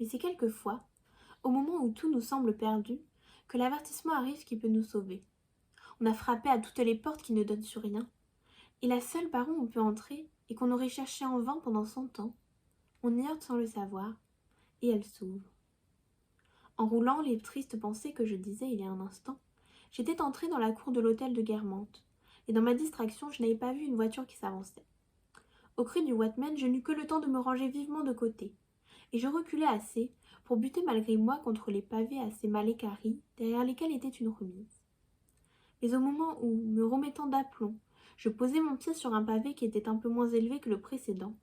Mais c'est quelquefois, au moment où tout nous semble perdu, que l'avertissement arrive qui peut nous sauver. On a frappé à toutes les portes qui ne donnent sur rien, et la seule par où on peut entrer, et qu'on aurait cherché en vain pendant 100 ans, on y heurte sans le savoir, et elle s'ouvre. En roulant les tristes pensées que je disais il y a un instant, j'étais entrée dans la cour de l'hôtel de Guermantes, et dans ma distraction, je n'avais pas vu une voiture qui s'avançait. Au cri du Watman, je n'eus que le temps de me ranger vivement de côté, et je reculai assez pour buter malgré moi contre les pavés assez mal équarris, derrière lesquels était une remise. Mais au moment où, me remettant d'aplomb, je posai mon pied sur un pavé qui était un peu moins élevé que le précédent,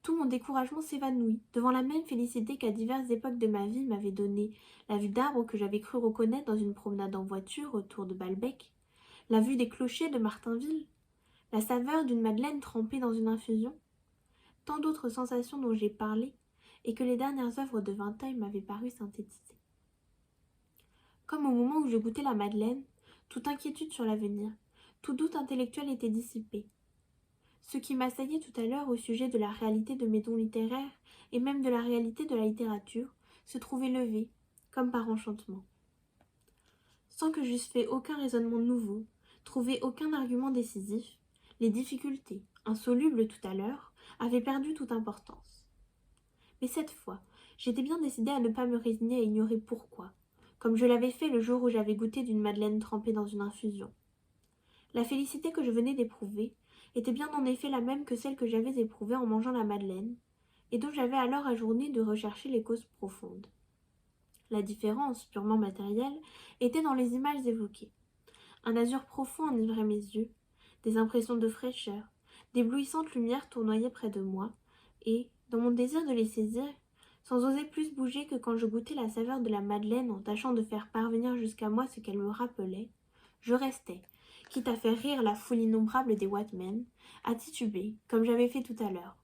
tout mon découragement s'évanouit devant la même félicité qu'à diverses époques de ma vie m'avait donné la vue d'arbres que j'avais cru reconnaître dans une promenade en voiture autour de Balbec, la vue des clochers de Martinville, la saveur d'une madeleine trempée dans une infusion, tant d'autres sensations dont j'ai parlé et que les dernières œuvres de Vinteuil m'avaient paru synthétiser. Comme au moment où je goûtais la madeleine, toute inquiétude sur l'avenir, tout doute intellectuel était dissipé. Ce qui m'assaillait tout à l'heure au sujet de la réalité de mes dons littéraires et même de la réalité de la littérature se trouvait levé, comme par enchantement. Sans que j'eusse fait aucun raisonnement nouveau, trouvé aucun argument décisif, les difficultés, insolubles tout à l'heure, avaient perdu toute importance. Mais cette fois, j'étais bien décidée à ne pas me résigner à ignorer pourquoi, comme je l'avais fait le jour où j'avais goûté d'une madeleine trempée dans une infusion. La félicité que je venais d'éprouver était bien en effet la même que celle que j'avais éprouvée en mangeant la madeleine, et dont j'avais alors ajourné de rechercher les causes profondes. La différence, purement matérielle, était dans les images évoquées. Un azur profond enivrait mes yeux, des impressions de fraîcheur, d'éblouissantes lumières tournoyaient près de moi, et, dans mon désir de les saisir, sans oser plus bouger que quand je goûtais la saveur de la madeleine en tâchant de faire parvenir jusqu'à moi ce qu'elle me rappelait, je restais, quitte à faire rire la foule innombrable des Watmen, à tituber, comme j'avais fait tout à l'heure,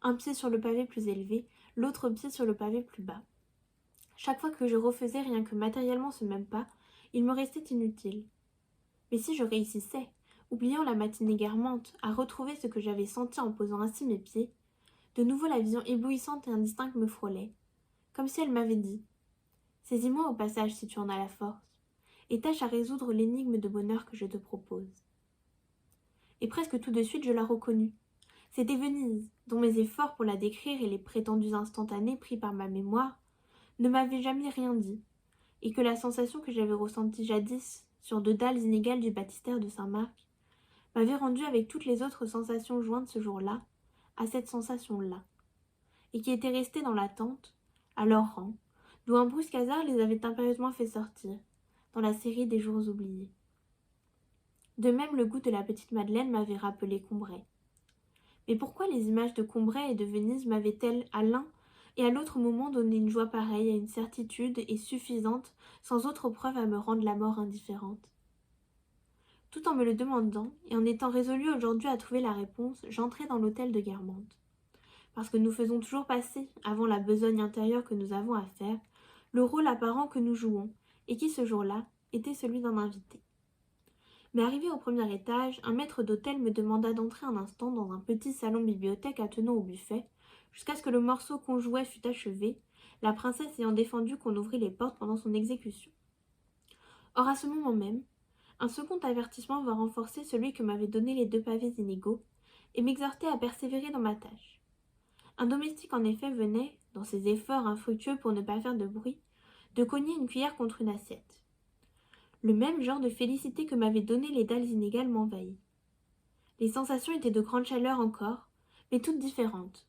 un pied sur le pavé plus élevé, l'autre pied sur le pavé plus bas. Chaque fois que je refaisais rien que matériellement ce même pas, il me restait inutile. Mais si je réussissais, oubliant la matinée guermante, à retrouver ce que j'avais senti en posant ainsi mes pieds, de nouveau la vision éblouissante et indistincte me frôlait, comme si elle m'avait dit « Saisis-moi au passage si tu en as la force, et tâche à résoudre l'énigme de bonheur que je te propose. » Et presque tout de suite je la reconnus. C'était Venise, dont mes efforts pour la décrire et les prétendus instantanés pris par ma mémoire ne m'avaient jamais rien dit, et que la sensation que j'avais ressentie jadis sur deux dalles inégales du baptistère de Saint-Marc m'avait rendue avec toutes les autres sensations jointes ce jour-là à cette sensation-là, et qui était restée dans l'attente, à leur rang, d'où un brusque hasard les avait impérieusement fait sortir, dans la série des jours oubliés. De même, le goût de la petite Madeleine m'avait rappelé Combray. Mais pourquoi les images de Combray et de Venise m'avaient-elles à l'un et à l'autre moment donné une joie pareille à une certitude et suffisante, sans autre preuve à me rendre la mort indifférente? Tout en me le demandant, et en étant résolue aujourd'hui à trouver la réponse, j'entrai dans l'hôtel de Guermantes. Parce que nous faisons toujours passer, avant la besogne intérieure que nous avons à faire, le rôle apparent que nous jouons, et qui ce jour-là était celui d'un invité. Mais arrivé au premier étage, un maître d'hôtel me demanda d'entrer un instant dans un petit salon-bibliothèque attenant au buffet, jusqu'à ce que le morceau qu'on jouait fût achevé, la princesse ayant défendu qu'on ouvrît les portes pendant son exécution. Or, à ce moment même, un second avertissement va renforcer celui que m'avaient donné les deux pavés inégaux, et m'exhorter à persévérer dans ma tâche. Un domestique en effet venait, dans ses efforts infructueux pour ne pas faire de bruit, de cogner une cuillère contre une assiette. Le même genre de félicité que m'avaient donné les dalles inégales m'envahit. Les sensations étaient de grande chaleur encore, mais toutes différentes,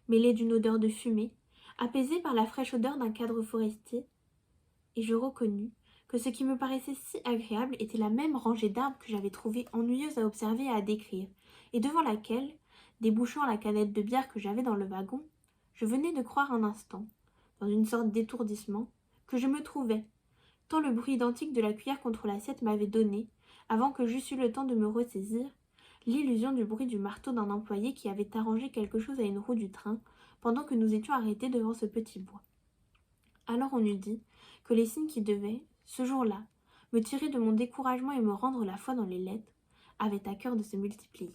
mêlées d'une odeur de fumée, apaisée par la fraîche odeur d'un cadre forestier, et je reconnus que ce qui me paraissait si agréable était la même rangée d'arbres que j'avais trouvée ennuyeuse à observer et à décrire, et devant laquelle, débouchant la canette de bière que j'avais dans le wagon, je venais de croire un instant, dans une sorte d'étourdissement, que je me trouvais, tant le bruit identique de la cuillère contre l'assiette m'avait donné, avant que j'eusse eu le temps de me ressaisir, l'illusion du bruit du marteau d'un employé qui avait arrangé quelque chose à une roue du train, pendant que nous étions arrêtés devant ce petit bois. Alors on eût dit que les signes qui devaient, ce jour-là, me tirer de mon découragement et me rendre la foi dans les lettres, avaient à cœur de se multiplier.